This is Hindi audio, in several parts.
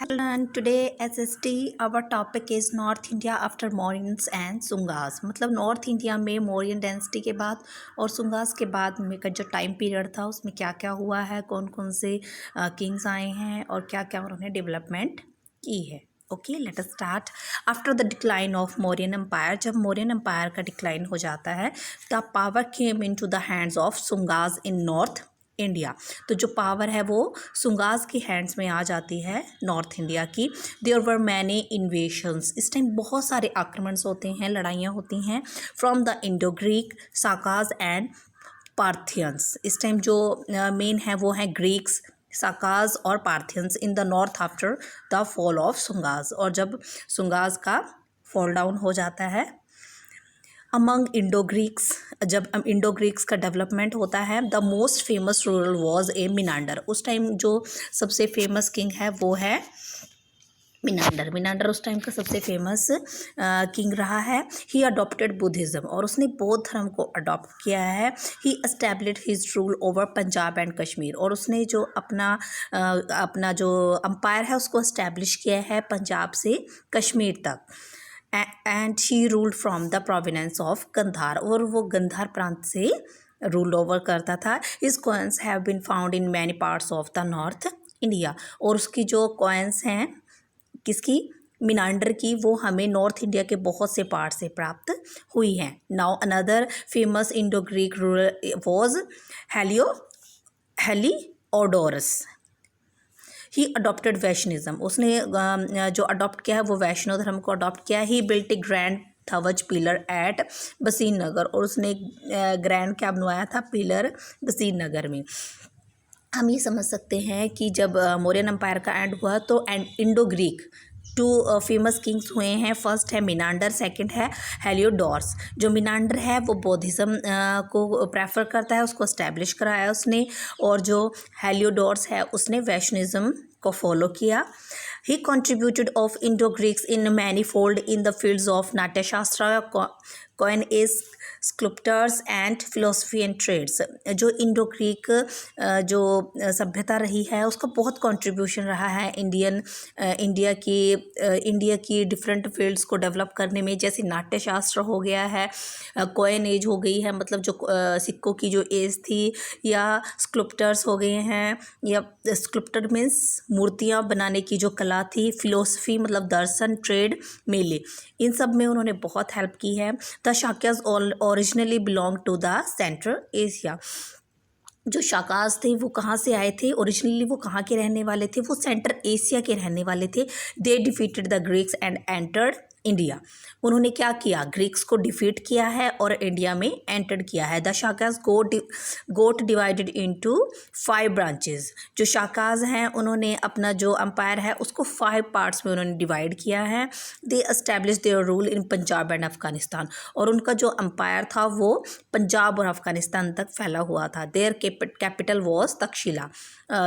Hello, and today SST our topic is North India after Mauryans and Sungas। मतलब नॉर्थ इंडिया में मौर्यन डेंसिटी के बाद और सुंगास के बाद में का जो टाइम पीरियड था उसमें क्या क्या हुआ है, कौन कौन से किंग्स आए हैं और क्या क्या उन्होंने डेवलपमेंट की है। Okay, let us start. After the decline of Mauryan empire, जब मौर्यन एम्पायर का डिक्लाइन हो जाता है, the power came in to the hands of Shungas in north India. तो जो पावर है वो सुंगास की हैंड्स में आ जाती है नॉर्थ इंडिया की। देयर वर मैनी इन्वेशंस, इस टाइम बहुत सारे आक्रमण होते हैं, लड़ाइयाँ होती हैं from the Indo Greek, Sakas and Parthians. इस टाइम जो मेन है वो है ग्रीक्स, साकाज और Parthians in the north after the fall of Shungas. और जब सुंगास का फॉल डाउन हो जाता है अमंग इंडो ग्रीक्स, जब इंडो ग्रीक्स का डेवलपमेंट होता है, the most famous ruler was a Menander. उस टाइम जो सबसे फेमस किंग है वो है मिनांडर। मिनांडर उस टाइम का सबसे फेमस किंग रहा है। ही अडॉप्टेड बुद्धिज़्म, और उसने बौद्ध धर्म को अडॉप्ट किया है। ही established his rule over Punjab and Kashmir, और उसने जो अपना जो अम्पायर है उसको एस्टैब्लिश किया है पंजाब से कश्मीर तक। And she ruled from the province of Gandhara, और वो गंधार प्रांत से रूल ओवर करता था। His coins have been found in many parts of the north India, और उसकी जो कॉइन्स हैं किसकी, मिनांडर की, वो हमें नॉर्थ इंडिया के बहुत से पार्ट से प्राप्त हुई हैं। Now another famous Indo Greek ruler was Heliodorus. He adopted Vaishnavism, उसने जो अडॉप्ट किया है वो वैष्णव धर्म को अडॉप्ट किया है। He built a grand dhwaja pillar at Besnagar, और उसने ग्रैंड क्या बनवाया था, पिलर बसीन नगर में। हम ये समझ सकते हैं कि जब मौर्यन एम्पायर का एंड हुआ तो Indo Greek two famous kings हुए हैं। फर्स्ट है मिनांडर, सेकंड है हेलियोडोरस। जो मिनांडर है वो बौद्धिज़्म को प्रेफर करता है, उसको इस्टेब्लिश कराया उसने, और जो हेलियोडोरस है उसने वैष्णिज्म को फॉलो किया। He contributed of Indo Greeks in many fold in the fields of Natyashastra, coinage, sculptures and philosophy and trades. जो इंडो ग्रीक जो सभ्यता रही है उसका बहुत कंट्रीब्यूशन रहा है इंडिया की डिफरेंट फील्ड्स को डेवलप करने में, जैसे नाट्यशास्त्र हो गया है, कॉइन एज हो गई है, मतलब जो सिक्कों की जो एज थी, या स्कल्पचर्स हो गए हैं, या स्कल्पचर मीन्स मूर्तियाँ बनाने की जो कला थी, फिलोसफी मतलब दर्शन, ट्रेड, मेले, इन सब में उन्होंने बहुत हेल्प की है। The Shakyas originally belong to the Central Asia. जो शाकाज थे वो कहाँ से आए थे, ओरिजिनली वो कहाँ के रहने वाले थे, वो सेंट्रल एशिया के रहने वाले थे। They defeated the Greeks and entered India, उन्होंने क्या किया, ग्रीक्स को डिफीट किया है और इंडिया में एंटर किया है। The Shakas got divided into 5 branches. जो शाकाज हैं उन्होंने अपना जो अम्पायर है उसको 5 पार्ट्स में उन्होंने डिवाइड किया है। They establish their rule in Punjab and Afghanistan, और उनका जो अम्पायर था वो पंजाब और अफगानिस्तान तक फैला हुआ था। Their capital was Takshashila.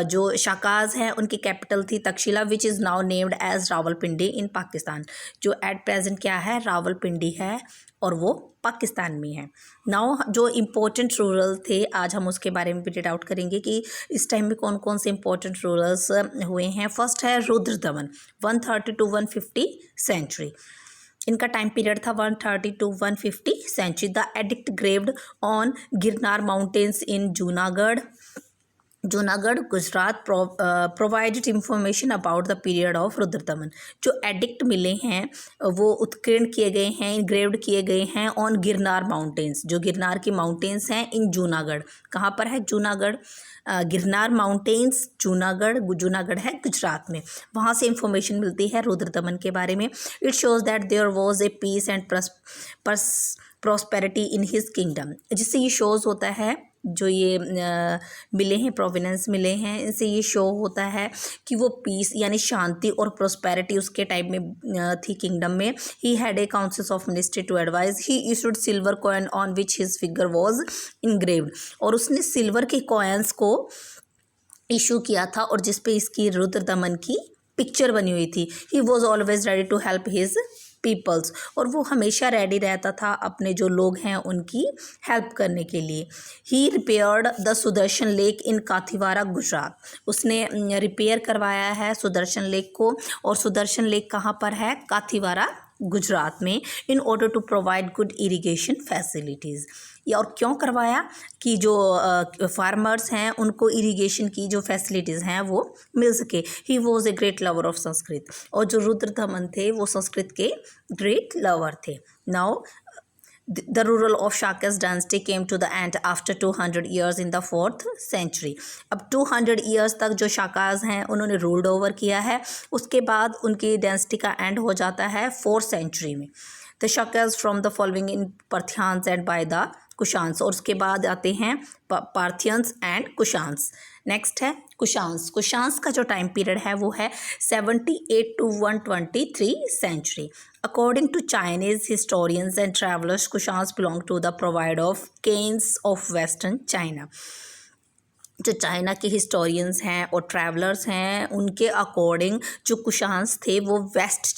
जो शाकाज हैं उनकी कैपिटल थी Takshashila, which is now named as Rawalpindi in Pakistan. जो एट प्रेजेंट क्या है, रावलपिंडी है, और वो पाकिस्तान में है। नाउ जो इम्पोर्टेंट रूरल थे आज हम उसके बारे में भी डिट आउट करेंगे कि इस टाइम में कौन कौन से इम्पोर्टेंट रूरल्स हुए हैं। फर्स्ट है रुद्रदमन, 130 to 150 सेंचुरी। इनका टाइम पीरियड था 130 to 150 century. The edict graved on Girnar mountains in Junagadh Gujarat provided information about the period of Rudradaman. जो एडिक्ट मिले हैं वो उत्कीर्ण किए गए हैं, इनग्रेव्ड किए गए हैं ऑन गिरनार माउंटेन्स, जो गिरनार की माउंटेन्स हैं इन जूनागढ़। कहाँ पर है, जूनागढ़, गिरनार माउंटेन्स जूनागढ़ है गुजरात में, वहाँ से इंफॉर्मेशन मिलती है रुद्रदमन के बारे में। It shows that there was a peace and prosperity in his kingdom, जिससे ये शोज़ होता है, जो ये मिले हैं प्रोविनेंस मिले हैं, इनसे ये शो होता है कि वो पीस यानी शांति और प्रोस्पेरिटी उसके टाइम में थी किंगडम में। He had a council of ministry to advise. He issued silver coin on which his figure was engraved, और उसने सिल्वर के कॉइन्स को इशू किया था और जिस पे इसकी रुद्रदमन की पिक्चर बनी हुई थी। He was always ready to help his peoples, और वो हमेशा रेडी रहता था अपने जो लोग हैं उनकी हेल्प करने के लिए। He repaired the Sudarshan lake in Kathiawar Gujarat, उसने रिपेयर करवाया है सुदर्शन लेक को, और सुदर्शन लेक कहाँ पर है? काथीवारा गुजरात में। In order to provide good irrigation facilities, या और क्यों करवाया? कि जो फार्मर्स हैं उनको इरिगेशन की जो फैसिलिटीज़ हैं वो मिल सके। He was a great lover of Sanskrit, और जो रुद्रदमन थे वो संस्कृत के ग्रेट लवर थे। Now the rural of Shakas dynasty came to the end after 200 years in the 4th century। अब 200 years तक जो शाकाज हैं उन्होंने रूल्ड ओवर किया है, उसके बाद उनकी डायनेस्टी का एंड हो जाता है 4th century में। The Shakas from the following in Parthians and by the Kushans, और उसके बाद आते हैं पार्थियंस एंड कुशान्स। नेक्स्ट है कुशान्स। कुशान्स का जो टाइम पीरियड है वो है 78 to 123 century. According to Chinese historians and travellers, Kushans belong to the province of Kens of western China. जो चाइना के हिस्टोरियंस हैं और ट्रैवलर्स हैं उनके अकॉर्डिंग जो कुशान्स थे वो वेस्ट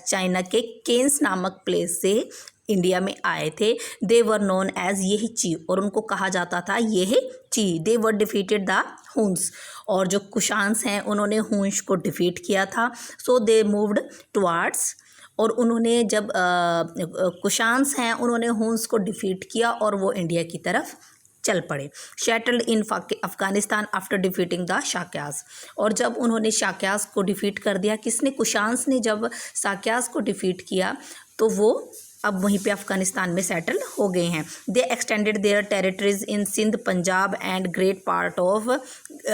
चाइना के केन्स नामक प्लेस से इंडिया में आए थे। दे वर नोन एज येहची, और उनको कहा जाता था येहची। दे वर डिफीटेड द हुन्स, और जो कुशान्स हैं उन्होंने हुन्स को डिफीट किया था। सो दे मूव्ड टुवार्ड्स, और उन्होंने जब कुशान्स हैं उन्होंने हुन्स को डिफीट किया और वो इंडिया की तरफ चल पड़े। शेटल्ड इन अफगानिस्तान आफ्टर डिफीटिंग द शाक्यास, और जब उन्होंने शाक्यास को डिफीट कर दिया, किसने? कुशान्स ने जब शाक्यास को डिफीट किया तो वो अब वहीं पे अफ़गानिस्तान में सेटल हो गए हैं। They extended their territories in Sindh, Punjab and great part of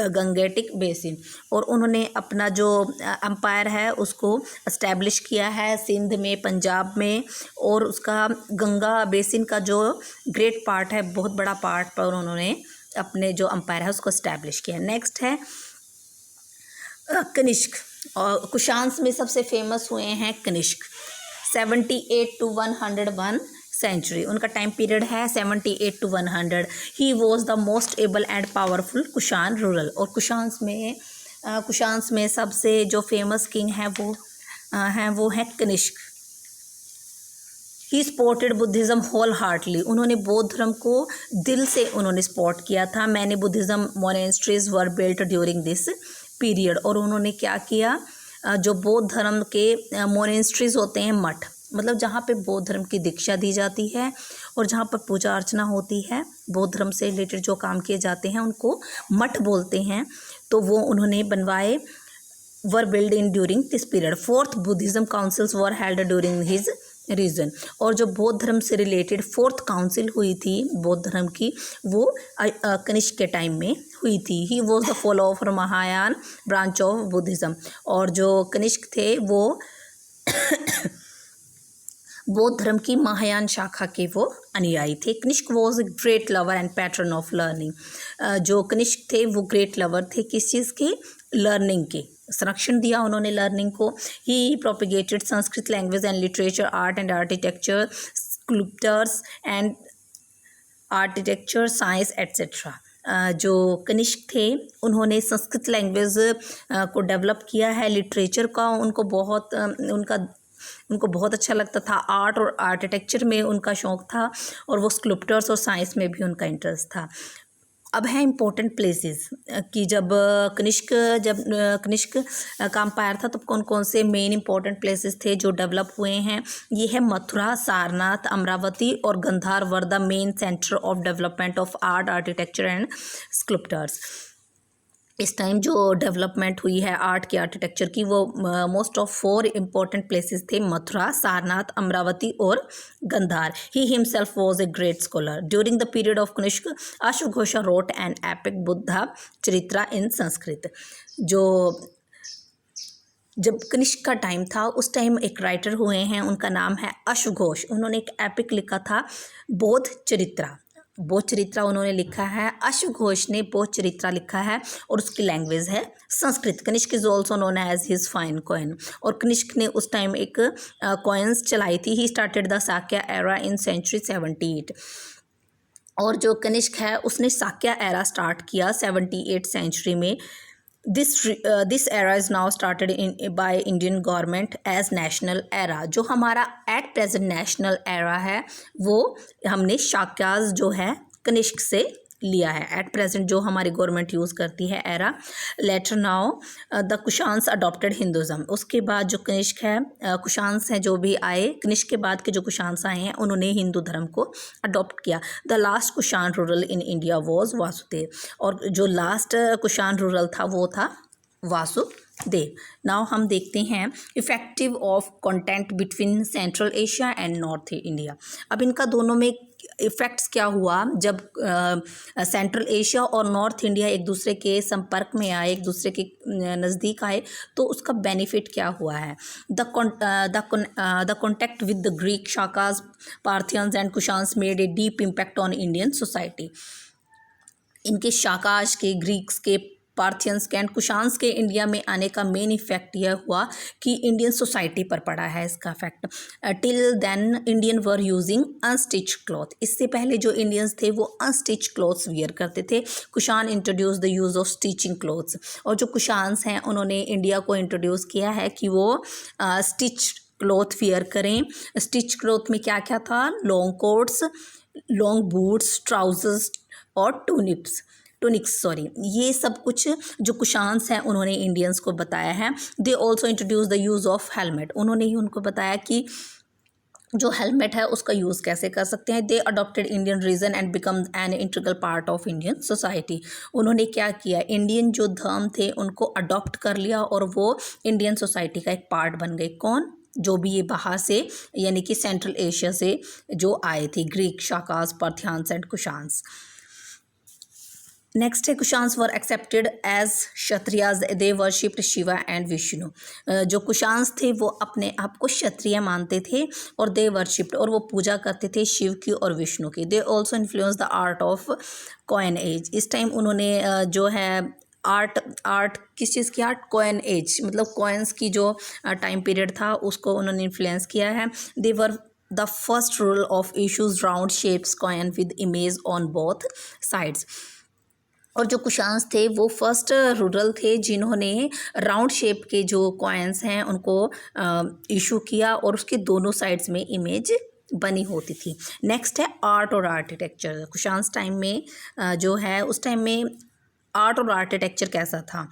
Gangetic basin, और उन्होंने अपना जो एम्पायर है उसको इस्टेब्लिश किया है सिंध में, पंजाब में, और उसका गंगा बेसिन का जो ग्रेट पार्ट है, बहुत बड़ा पार्ट पर उन्होंने अपने जो एम्पायर है उसको इस्टेब्लिश किया। नेक्स्ट है कनिष्क, और कुशान्स में सबसे फेमस हुए हैं कनिष्क। 78 to 101 सेंचुरी उनका टाइम पीरियड है, 78 to 100। He was the most able and powerful Kushan ruler, और कुशान्स में सबसे जो फेमस किंग है वो है Kanishka. He supported Buddhism wholeheartedly, उन्होंने बौद्ध धर्म को दिल से उन्होंने सपोर्ट किया था। Many Buddhism monasteries were built during this period, और उन्होंने क्या किया? जो बौद्ध धर्म के मोनेस्ट्रीज होते हैं, मठ, मतलब जहाँ पे बौद्ध धर्म की दीक्षा दी जाती है और जहाँ पर पूजा अर्चना होती है, बौद्ध धर्म से रिलेटेड जो काम किए जाते हैं उनको मठ बोलते हैं, तो वो उन्होंने बनवाए। Were built in during this period. 4th Buddhism councils were held during his reign, और जो बौद्ध धर्म से रिलेटेड 4th काउंसिल हुई थी बौद्ध धर्म की, वो कनिष्क के टाइम में हुई थी। He was the follower Mahayana branch of Buddhism, और जो कनिष्क थे वो बौद्ध धर्म की महायान शाखा के वो अनुयायी थे। Kanishka was a great lover and patron of learning. जो कनिष्क थे वो ग्रेट लवर थे, किस चीज़ के? लर्निंग के। संरक्षण दिया उन्होंने लर्निंग को। He propagated Sanskrit language and literature, art and architecture, sculptures and architecture, science etcetera. जो कनिष्क थे उन्होंने संस्कृत लैंग्वेज को डेवलप किया है, लिटरेचर का उनको बहुत अच्छा लगता था, आर्ट और आर्किटेक्चर में उनका शौक़ था, और वो स्कल्पचर्स और साइंस में भी उनका इंटरेस्ट था। अब है इम्पोर्टेंट प्लेसेस कि जब कनिष्क का एम्पायर था तब कौन कौन से मेन इम्पोर्टेंट प्लेसेस थे जो डेवलप हुए हैं। ये है मथुरा, सारनाथ, अमरावती और Gandhara were the main centre of development of art, architecture and sculptures. इस टाइम जो डेवलपमेंट हुई है आर्ट की, आर्किटेक्चर की, वो मोस्ट ऑफ 4 इम्पोर्टेंट प्लेसेस थे, मथुरा, सारनाथ, अमरावती और Gandhara. He himself was a great scholar. During the period of Kanishka, अश्वघोषा wrote an epic Buddhacharita in Sanskrit. जब कनिष्क का टाइम था उस टाइम एक राइटर हुए हैं, उनका नाम है अश्वघोष। उन्होंने एक एपिक लिखा था बौद्ध चरित्रा। बौद्ध चरित्रा उन्होंने लिखा है, अश्वघोष ने बौद्ध चरित्रा लिखा है, और उसकी लैंग्वेज है Sanskrit. Kanishka is also known as his fine coin, और कनिष्क ने उस टाइम एक कॉइन्स चलाई थी। He started the Shaka era in century 78, और जो कनिष्क है उसने साक्या एरा स्टार्ट किया 78 सेंचुरी में। This era is now started in by Indian government as national era. जो हमारा एट प्रेजेंट नेशनल एरा है वो हमने शाक्याज जो है कनिष्क से लिया है। एट प्रेजेंट जो हमारी गवर्नमेंट यूज़ करती है era. Later now the Kushans adopted Hinduism. उसके बाद जो कनिष्क है, कुशान्स हैं जो भी आए, कनिष्क के बाद के जो कुशान्स आए हैं उन्होंने हिंदू धर्म को अडॉप्ट किया। The last Kushan rural in India was Vasudev. और जो लास्ट कुशान रूरल था वो था वासुदेव। नाउ हम देखते हैं effective of content between central Asia and north India. अब इनका दोनों में इफ़ेक्ट्स क्या हुआ जब सेंट्रल एशिया और नॉर्थ इंडिया एक दूसरे के संपर्क में आए, एक दूसरे के नज़दीक आए, तो उसका बेनिफिट क्या हुआ है। The contact with the Greek, Shakas, Parthians and Kushans made a deep impact on Indian society. इनके शाकाज के, ग्रीक्स के, पार्थियंस के एंड कुशान्स के इंडिया में आने का मेन इफेक्ट यह हुआ कि इंडियन सोसाइटी पर पड़ा है इसका effect. Till then Indian were using unstitch cloth. इससे पहले जो इंडियंस थे वो अनस्टिच क्लॉथ्स वियर करते थे। Kushan introduce the use of stitching clothes. और जो कुशान्स हैं उन्होंने इंडिया को इंट्रोड्यूस किया है कि वो स्टिच क्लॉथ वियर करें। स्टिच क्लॉथ में क्या क्या था, long quotes, long boots, trousers और टूनिक्स सॉरी, ये सब कुछ जो कुशान्स हैं उन्होंने इंडियंस को बताया है। They also introduce the use of helmet. उन्होंने ही उनको बताया कि जो हेलमेट है उसका यूज़ कैसे कर सकते हैं। They adopted Indian religion and become an integral part of Indian society. उन्होंने क्या किया, इंडियन जो धर्म थे उनको अडॉप्ट कर लिया और वो इंडियन सोसाइटी का एक पार्ट बन गए। कौन, जो भी ये बाहर से यानी कि सेंट्रल एशिया से जो आए थे, Greek, Shakas, Parthians and Kushans. Next है Kushans were accepted as Kshatriyas. They worshipped Shiva and Vishnu. जो कुशान्स थे वो अपने आप को क्षत्रिय मानते थे और दे वर्शिप्ड, और वो पूजा करते थे शिव की और विष्णु की। They also influence the art of coinage. इस टाइम उन्होंने जो है आर्ट किस चीज़ की आर्ट, कॉइन एज मतलब कॉइन्स की जो टाइम पीरियड था उसको उन्होंने इन्फ्लुएंस किया है। They were the first rule of issues round shapes coin with image on both sides. और जो कुशान्स थे वो फर्स्ट रूरल थे जिन्होंने राउंड शेप के जो कॉइन्स हैं उनको इशू किया और उसके दोनों साइड्स में इमेज बनी होती थी। नेक्स्ट है आर्ट और आर्किटेक्चर। कुशान्स टाइम में जो है उस टाइम में आर्ट और आर्किटेक्चर कैसा था।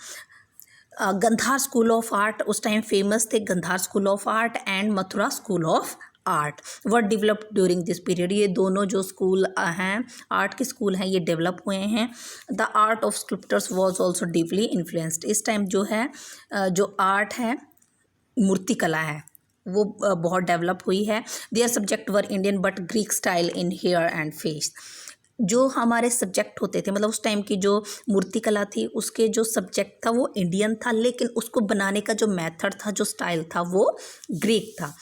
गंधार स्कूल ऑफ आर्ट उस टाइम फेमस थे। Gandhara school of art and Mathura school of art were developed during this period. ये दोनों जो स्कूल हैं, आर्ट के स्कूल हैं, ये डेवलप हुए हैं। The art of sculptors was also deeply influenced. इस टाइम जो है जो आर्ट है, मूर्ति कला है, वो बहुत डेवलप हुई है। Their subject were Indian but Greek style in hair and face. जो हमारे सब्जेक्ट होते थे मतलब उस टाइम की जो मूर्ति कला थी उसके जो सब्जेक्ट था वो इंडियन था, लेकिन उसको बनाने का जो मेथड था, जो स्टाइल था, वो ग्रीक था।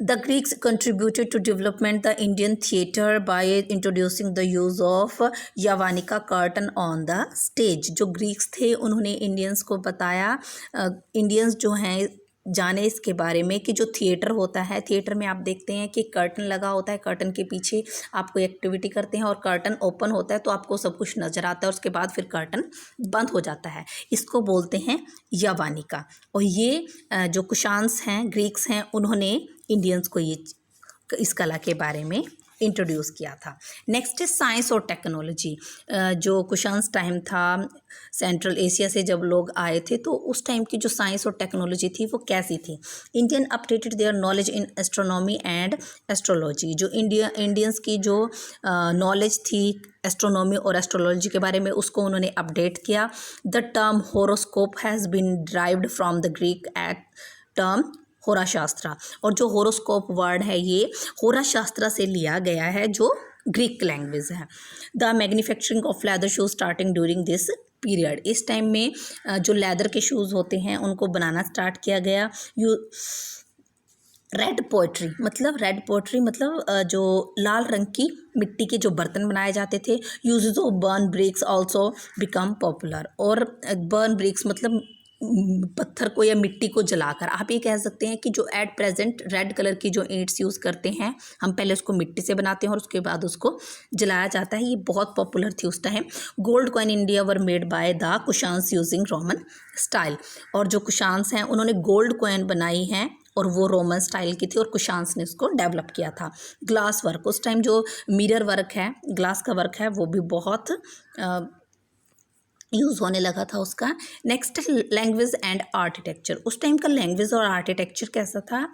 The Greeks contributed to development the Indian theatre by introducing the use of Yavanika curtain on the stage। जो ग्रीक्स थे उन्होंने इंडियंस को बताया, इंडियंस जो हैं जाने इसके बारे में कि जो थिएटर होता है, थिएटर में आप देखते हैं कि कर्टन लगा होता है, कर्टन के पीछे आप कोई एक्टिविटी करते हैं और कर्टन ओपन होता है तो आपको सब कुछ नज़र आता है, उसके बाद फिर कर्टन बंद हो जाता है। इसको बोलते हैं यवानिका। और ये जो कुशान्स हैं, ग्रीक्स हैं, उन्होंने इंडियंस को ये इस कला के बारे में इंट्रोड्यूस किया था। नेक्स्ट है साइंस और टेक्नोलॉजी। जो कुशान्स टाइम था, सेंट्रल एशिया से जब लोग आए थे तो उस टाइम की जो साइंस और टेक्नोलॉजी थी वो कैसी थी। Indian updated their knowledge in astronomy and astrology. जो इंडियंस की जो नॉलेज थी एस्ट्रोनॉमी और एस्ट्रोलॉजी के बारे में उसको उन्होंने अपडेट किया। The term horoscope has been derived from the Greek एट टर्म होरा शास्त्रा। और जो होरोस्कोप वर्ड है ये होरा शास्त्रा से लिया गया है जो ग्रीक लैंग्वेज है। The manufacturing of leather shoes starting during this period. इस टाइम में जो लेदर के शूज़ होते हैं उनको बनाना स्टार्ट किया गया। रेड पोएट्री मतलब जो लाल रंग की मिट्टी के जो बर्तन बनाए जाते थे। Uses of burn bricks also become popular. और बर्न ब्रिक्स मतलब पत्थर को या मिट्टी को जलाकर। आप ये कह सकते हैं कि जो एट प्रेजेंट रेड कलर की जो ईंट्स यूज़ करते हैं, हम पहले उसको मिट्टी से बनाते हैं और उसके बाद उसको जलाया जाता है। ये बहुत पॉपुलर थी उस time. Gold coin India were made by the Kushans using Roman style. और जो कुशान्स हैं उन्होंने गोल्ड कॉइन बनाई हैं और वो रोमन स्टाइल की थी और कुशान्स ने इसको डेवलप किया था। ग्लास वर्क, उस टाइम जो मिरर वर्क है, ग्लास का वर्क है, वो भी बहुत यूज़ होने लगा था उसका। Next language and architecture. उस टाइम का लैंग्वेज और आर्किटेक्चर कैसा था?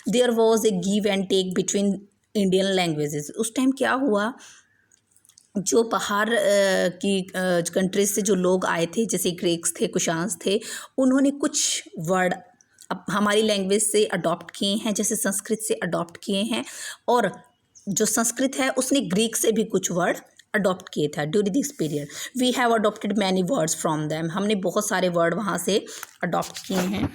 There was a give and take between Indian languages. उस टाइम क्या हुआ, जो बाहर की कंट्रीज से जो लोग आए थे, जैसे ग्रीक्स थे, कुशान्स थे, उन्होंने कुछ वर्ड अब हमारी लैंग्वेज से अडॉप्ट किए हैं, जैसे संस्कृत से अडॉप्ट किए हैं, और जो संस्कृत है उसने ग्रीक से भी कुछ वर्ड अडॉप्ट किए थे during this period. We have adopted many words from them. हमने बहुत सारे वर्ड वहाँ से अडॉप्ट किए हैं।